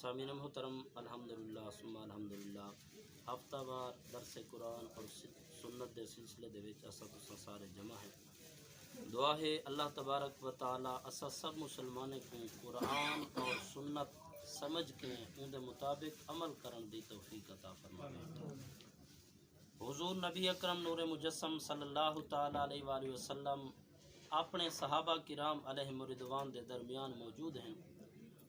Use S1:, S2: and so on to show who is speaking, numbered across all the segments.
S1: سامعین محترم، الحمدللہ ثم الحمدللہ ہفتہ وار درس قرآن اور سنت دے سلسلے دے وچ اساں تساں سارے جمع ہیں۔ دعا ہے اللہ تبارک و تعالی اساں سب مسلمانوں کو قرآن اور سنت سمجھ کے ان دے مطابق عمل کرن دی توفیق عطا فرمائے۔ حضور نبی اکرم نور مجسم صلی اللہ تعالی علیہ وآلہ وسلم اپنے صحابہ کرام علیہ رضوان دے درمیان موجود ہیں۔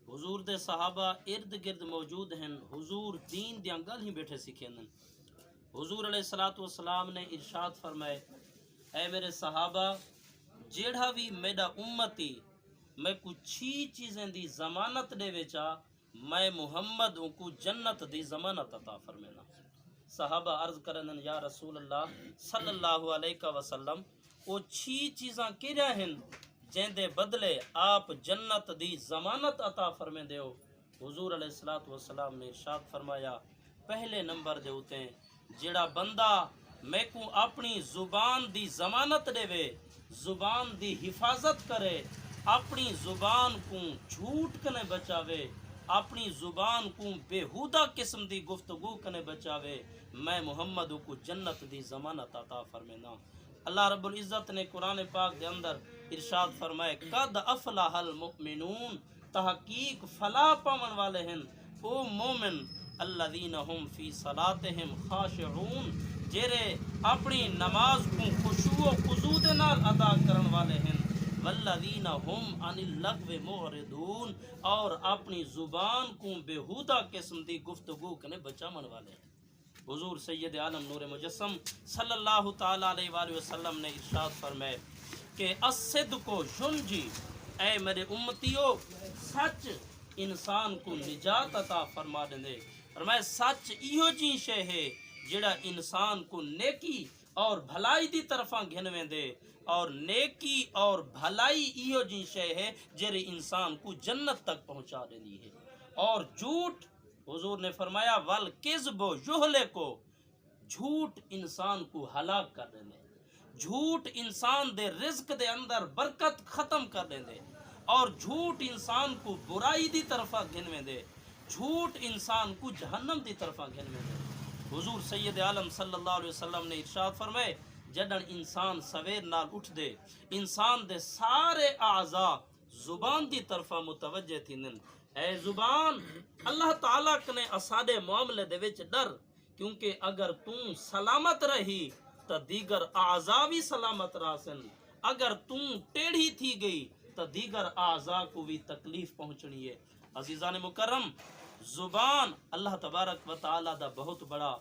S1: حضور دے صحابہ ارد گرد موجود ہیں۔ حضور دین دیاں گل ہی بیٹھے سکھیندن۔ حضور علیہ السلام نے ارشاد فرمائے، اے میرے صحابہ، جیڑا بھی میرا امتی میں کو چھی چیزیں دی ضمانت دے وچا، میں محمد ان کو جنت دی ضمانت عطا فرمینا۔ صحابہ عرض کرن، یا رسول اللہ صلی اللہ علیہ وسلم، وہ چھی چیزاں کیڑا ہیں جن دے بدلے آپ جنت دی ضمانت عطا فرمے دیو؟ حضور علیہ السلام نے ارشاد فرمایا، پہلے نمبر دے ہوتے جڑا بندہ میں کو اپنی زبان دی ضمانت دے وے، زبان دی حفاظت کرے، اپنی زبان کو جھوٹ کنے بچاوے، اپنی زبان کو بےہودہ قسم دی گفتگو کنے بچاوے، میں محمد کو جنت دی ضمانت عطا فرمینا۔ اللہ رب العزت نے قرآن پاک دے اندر ارشاد فرمائے، قد افلح المؤمنون، تحقیق فلاح پاون والے ہیں او مومن، الذین هم فی صلاتہم خاشعون، جرے اپنی نماز کو خشوع و خضوع دے نال ادا کرن والے ہیں، والذین هم عن اللغو معرضون، اور اپنی زبان کو بےہودہ قسم دی گفتگو کنے بچاون والے ہیں۔ حضور سید عالم نور مجسم صلی اللہ تعالی علیہ وآلہ وسلم نے ارشاد فرمائے کہ الصدق ینجی، اے میرے امتیو، سچ انسان کو نجات عطا فرما دے۔ فرمائے سچ ایہو جی شے ہے جڑا انسان کو نیکی اور بھلائی دی طرفاں گھنویں دے، اور نیکی اور بھلائی ایہو جی شے ہے جڑی انسان کو جنت تک پہنچا دینی ہے۔ اور جھوٹ، حضور نے فرمایا والکذب یہلک، جھوٹ انسان کو ہلاک کر دے، جھوٹ انسان دے رزق دے اندر برکت ختم کر دے، اور جھوٹ انسان کو برائی دی طرفہ گھنویں دے، جھوٹ انسان کو جہنم دی طرفہ گھنویں دے۔ حضور سید عالم صلی اللہ علیہ وسلم نے ارشاد فرمائے، جدن انسان سویر نال اٹھ دے، انسان دے سارے اعضاء زبان دی طرفہ متوجہ تھیندن، اے زبان، اللہ تعالیٰ کنے اساڈے معاملے دے وچ ڈر، کیونکہ اگر تم سلامت رہی تو دیگر اعضاء بھی سلامت رہسن، اگر تم ٹیڑھی تھی گئی تو دیگر اعضاء کو بھی تکلیف پہنچنی ہے۔ عزیزان مکرم، زبان اللہ تبارک و تعالی دا بہت بڑا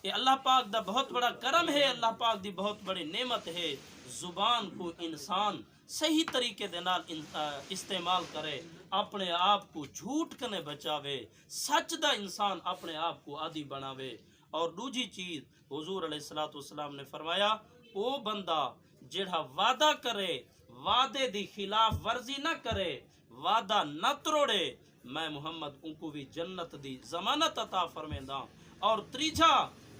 S1: یہ اللہ پاک دا بہت بڑا کرم ہے، اللہ پاک دی بہت بڑی نعمت ہے۔ زبان کو انسان صحیح طریقے دے نال استعمال کرے، اپنے آپ کو جھوٹ کنے بچاوے، سچ دا انسان اپنے آپ کو عادی بناوے۔ اور دوجی چیز، حضور علیہ السلام نے فرمایا، او بندہ جڑا وعدہ کرے، وعدے دی خلاف ورزی نہ کرے، وعدہ نہ توڑے، میں محمد ان کو بھی جنت دی ضمانت عطا فرمینداں۔ اور تریجا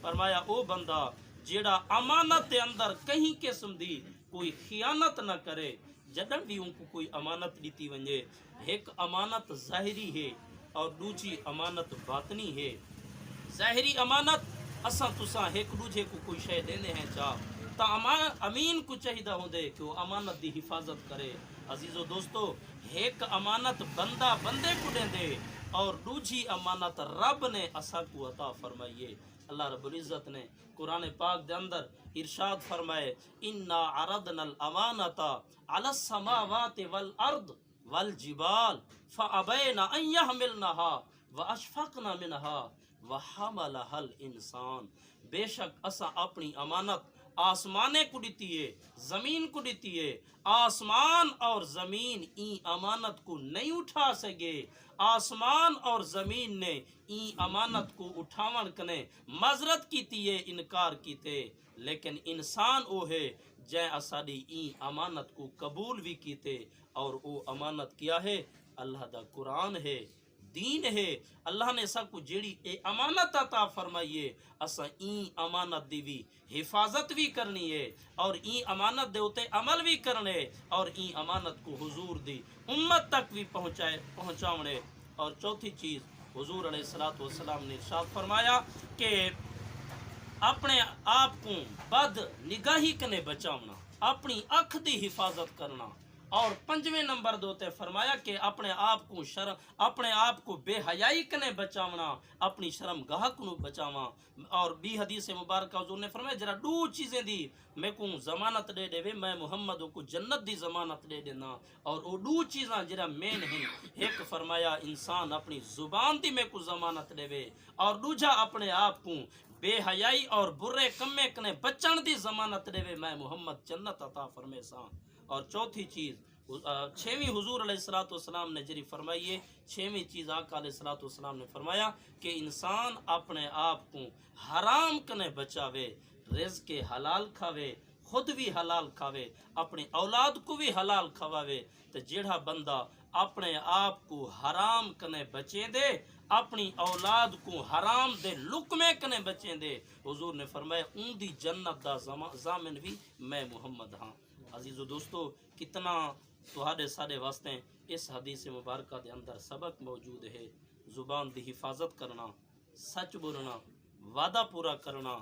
S1: فرمایا، او بندہ جڑا امانت دے اندر کہیں قسم دی کوئی خیانت نہ کرے۔ جدن بھی ان کو کوئی امانت دیتی ونجے، ایک امانت ظاہری ہے اور دوسری امانت باطنی ہے۔ ظاہری امانت اساں تساں ایک دوجے کو کوئی شے دینے ہیں چاہ تا امین کو چاہیدہ ہوں دے کہ وہ امانت دی حفاظت کرے۔ عزیز و دوستو، ایک امانت بندہ بندے کو دے دے، اور دوسری امانت رب نے اسا کو عطا فرمائیے۔ اللہ رب العزت نے قرآن پاک دے اندر ارشاد فرمائے، اِنَّا عَرَضْنَا الْأَمَانَةَ عَلَى السَّمَاوَاتِ وَالْأَرْضِ وَالْجِبَالِ فَأَبَيْنَ أَن يَحْمِلْنَهَا وَأَشْفَقْنَ مِنْهَا وَحَمَلَهَا الْإِنسَانُ، بے شک اسا اپنی امانت آسمانے کو دیتی ہے، زمین کو دیتی ہے، آسمان اور زمین این امانت کو نہیں اٹھا سکے، آسمان اور زمین نے این امانت کو اٹھاون کنے معذرت کیتی ہے، انکار کیتے، لیکن انسان او ہے جے اساڈی این امانت کو قبول بھی کیتے، اور او امانت کیا ہے؟ اللہ دا قرآن ہے، دین ہے۔ اللہ نے سب کو جیڑی اے امانت عطا فرمائیے، اسا این امانت دی بھی حفاظت بھی کرنی ہے، اور این امانت دے ہوتے عمل بھی کرنے، اور این امانت کو حضور دی امت تک بھی پہنچاونے، اور چوتھی چیز حضور علیہ الصلوۃ والسلام نے ارشاد فرمایا کہ اپنے آپ کو بد نگاہی کنے بچاونا، اپنی اکھ دی حفاظت کرنا، اور پنجویں نمبر دوتے فرمایا کہ اپنے آپ کو بے حیائی کنے بچاونا، اپنی شرم گاہ کو بچاواں۔ اور بھی حدیث مبارکہ حضور نے فرمایا جرا دو چیزیں دی میں کو ضمانت دے دے میں محمد کو جنت دی ضمانت دے دینا، اور وہ دو چیزاں جرا مین ہیں، ایک فرمایا انسان اپنی زبان دی میں کو ضمانت دے، اور دوجا اپنے آپ کو بے حیائی اور برے کمے کنے بچن دی ضمانت دے میں محمد جنت عطا فرمے ساں۔ اور چوتھی چیز چھویں حضور علیہ الصلوۃ والسلام نے جری فرمائی ہے، چھویں چیز آقا علیہ الصلوۃ والسلام نے فرمایا کہ انسان اپنے آپ کو حرام کنے بچاوے، رزق حلال کھاوے، خود بھی حلال کھاوے، اپنی اولاد کو بھی حلال کھواوے، تو جیڑا بندہ اپنے آپ کو حرام کنے بچیں دے، اپنی اولاد کو حرام دے لقمے کنے بچیں دے، حضور نے فرمایا ان دی جنت دا ضامن بھی میں محمد ہاں۔ عزیز و دوستو، کتنا تہاڈے سارے واسطے اس حدیث مبارکہ دے اندر سبق موجود ہے۔ زبان دی حفاظت کرنا، سچ بولنا، وعدہ پورا کرنا،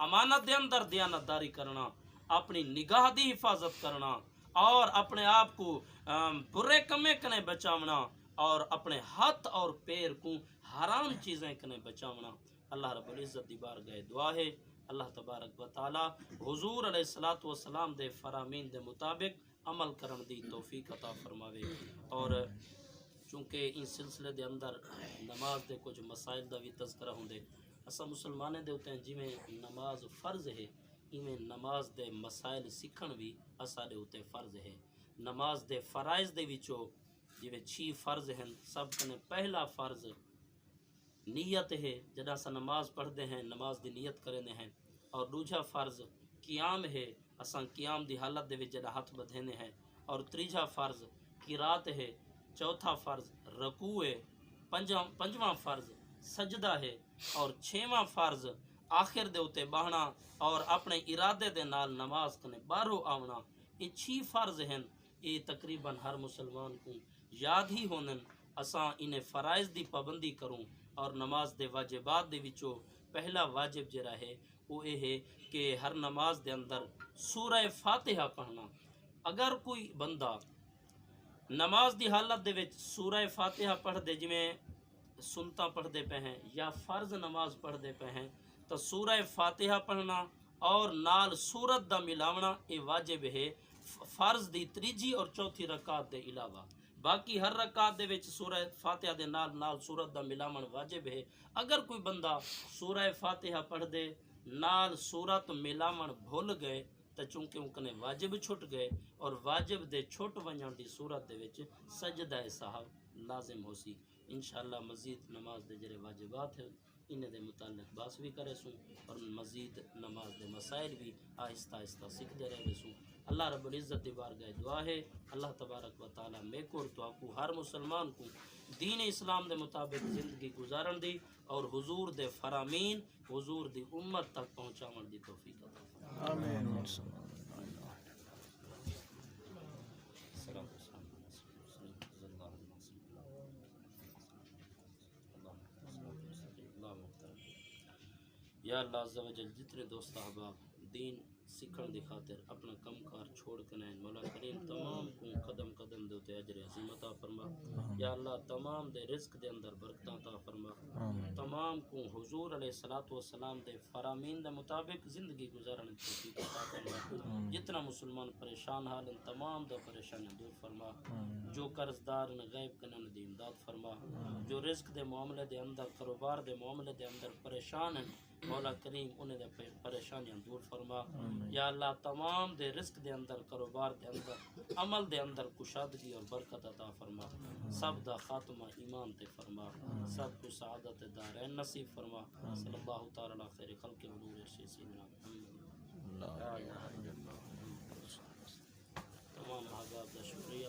S1: امانت دے اندر دیانتداری کرنا، اپنی نگاہ دی حفاظت کرنا، اور اپنے آپ کو برے کمے کنے بچاونا، اور اپنے ہاتھ اور پیر کو حرام چیزیں کنے بچاونا۔ اللہ رب العزت دی بارگاہ دعا ہے اللہ تبارک و تعالی حضور علیہ الصلوۃ والسلام دے فرامین دے مطابق عمل کرن دی توفیق عطا فرماوے۔ اور چونکہ ان سلسلے دے اندر نماز دے کچھ مسائل دا بھی تذکرہ ہوندے، اساں مسلمانے دے ہوتے ہیں جویں نماز فرض ہے ایویں نماز دے مسائل سیکھن بھی اساں دے ہوتے فرض ہے۔ نماز دے فرائض دے وچوں جویں 6 فرض ہیں، سب کنے پہلا فرض نیت ہے، جدا سا نماز پڑھتے ہیں نماز دی نیت کرنے ہیں، اور دوجا فرض قیام ہے، اساں قیام دی حالت دے وچ جدا ہاتھ بدھینے ہیں، اور تیجا فرض قرات ہے، چوتھا فرض رکوع ہے، پنجواں فرض سجدہ ہے، اور چھواں فرض آخر دے اوتے بہنا اور اپنے ارادے دے نال نماز کنے باہروں آونا۔ یہ 6 فرض ہیں، یہ تقریباً ہر مسلمان کو یاد ہی ہونن۔ اساں انہیں فرائض دی پابندی کروں، اور نماز دے واجبات دے وچوں پہلا واجب جڑا ہے وہ یہ ہے کہ ہر نماز دے اندر سورہ فاتحہ پڑھنا۔ اگر کوئی بندہ نماز دی حالت دے وچ سورہ فاتحہ پڑھ دے، جویں سنتا پڑھ دے پہ ہیں یا فرض نماز پڑھ دے پہ ہیں، تو سورہ فاتحہ پڑھنا اور نال سورت دا ملاونا یہ واجب ہے فرض دی تیجی اور چوتھی رکعت دے علاوہ۔ باقی ہر رکعت دے وچ سورہ فاتحہ دے نال سورت دا ملاون واجب ہے۔ اگر کوئی بندہ سورہ فاتحہ پڑھ دے نال سورت ملاون بھول گئے تو چونکہ ان کنے واجب چھٹ گئے، اور واجب دے چھٹ ونجن دی صورت دے وچ سجدہ سہو لازم ہو سی۔ انشاءاللہ مزید نماز دے جڑے واجبات ہیں انہیں دے متعلق باس بھی کرے سوں، اور مزید نماز دے مسائل بھی آہستہ آہستہ سیکھتے رہے سوں۔ اللہ رب العزت دی بارگاہ دعا ہے اللہ تبارک و تعالی میں کو اور تو کو ہر مسلمان کو دین اسلام دے مطابق زندگی گزارن دی، اور حضور دے فرامین حضور دی امت تک پہنچاون دی توفیق عطا فرمائے۔ آمین۔ یا اللہ عز و جل جتنے دوست احباب دین سیکھن دی خاطر اپنا کم کار چھوڑ کے نائن، مولا کریم تمام کو قدم قدم دے تے اجر عظیم عطا فرما۔ یا اللہ تمام دے رزق دے اندر برکت عطا فرما، تمام کو حضور علیہ الصلوۃ والسلام دے فرامین دے مطابق زندگی گزارن دی توفیق عطا فرما۔ جتنا مسلمان پریشان حال ہیں تمام دا پریشانی دور فرما، جو قرض دار نے غیب کنن دی امداد فرما، جو رزق دے معاملے دے اندر کاروبار دے معاملے دے اندر پریشان ہیں مولا کریم انہیں دے پریشانیاں دور فرما۔ یا اللہ تمام دے رزق دے اندر کاروبار دے اندر عمل دے اندر کشادگی اور برکت عطا فرما، سب دا خاتمہ ایمان تے فرما، سب کو سعادت دارین نصیب فرما۔ صلی اللہ تعالی علی خیر خلق حضور سیدنا محمد۔ تمام احباب دا شکریہ۔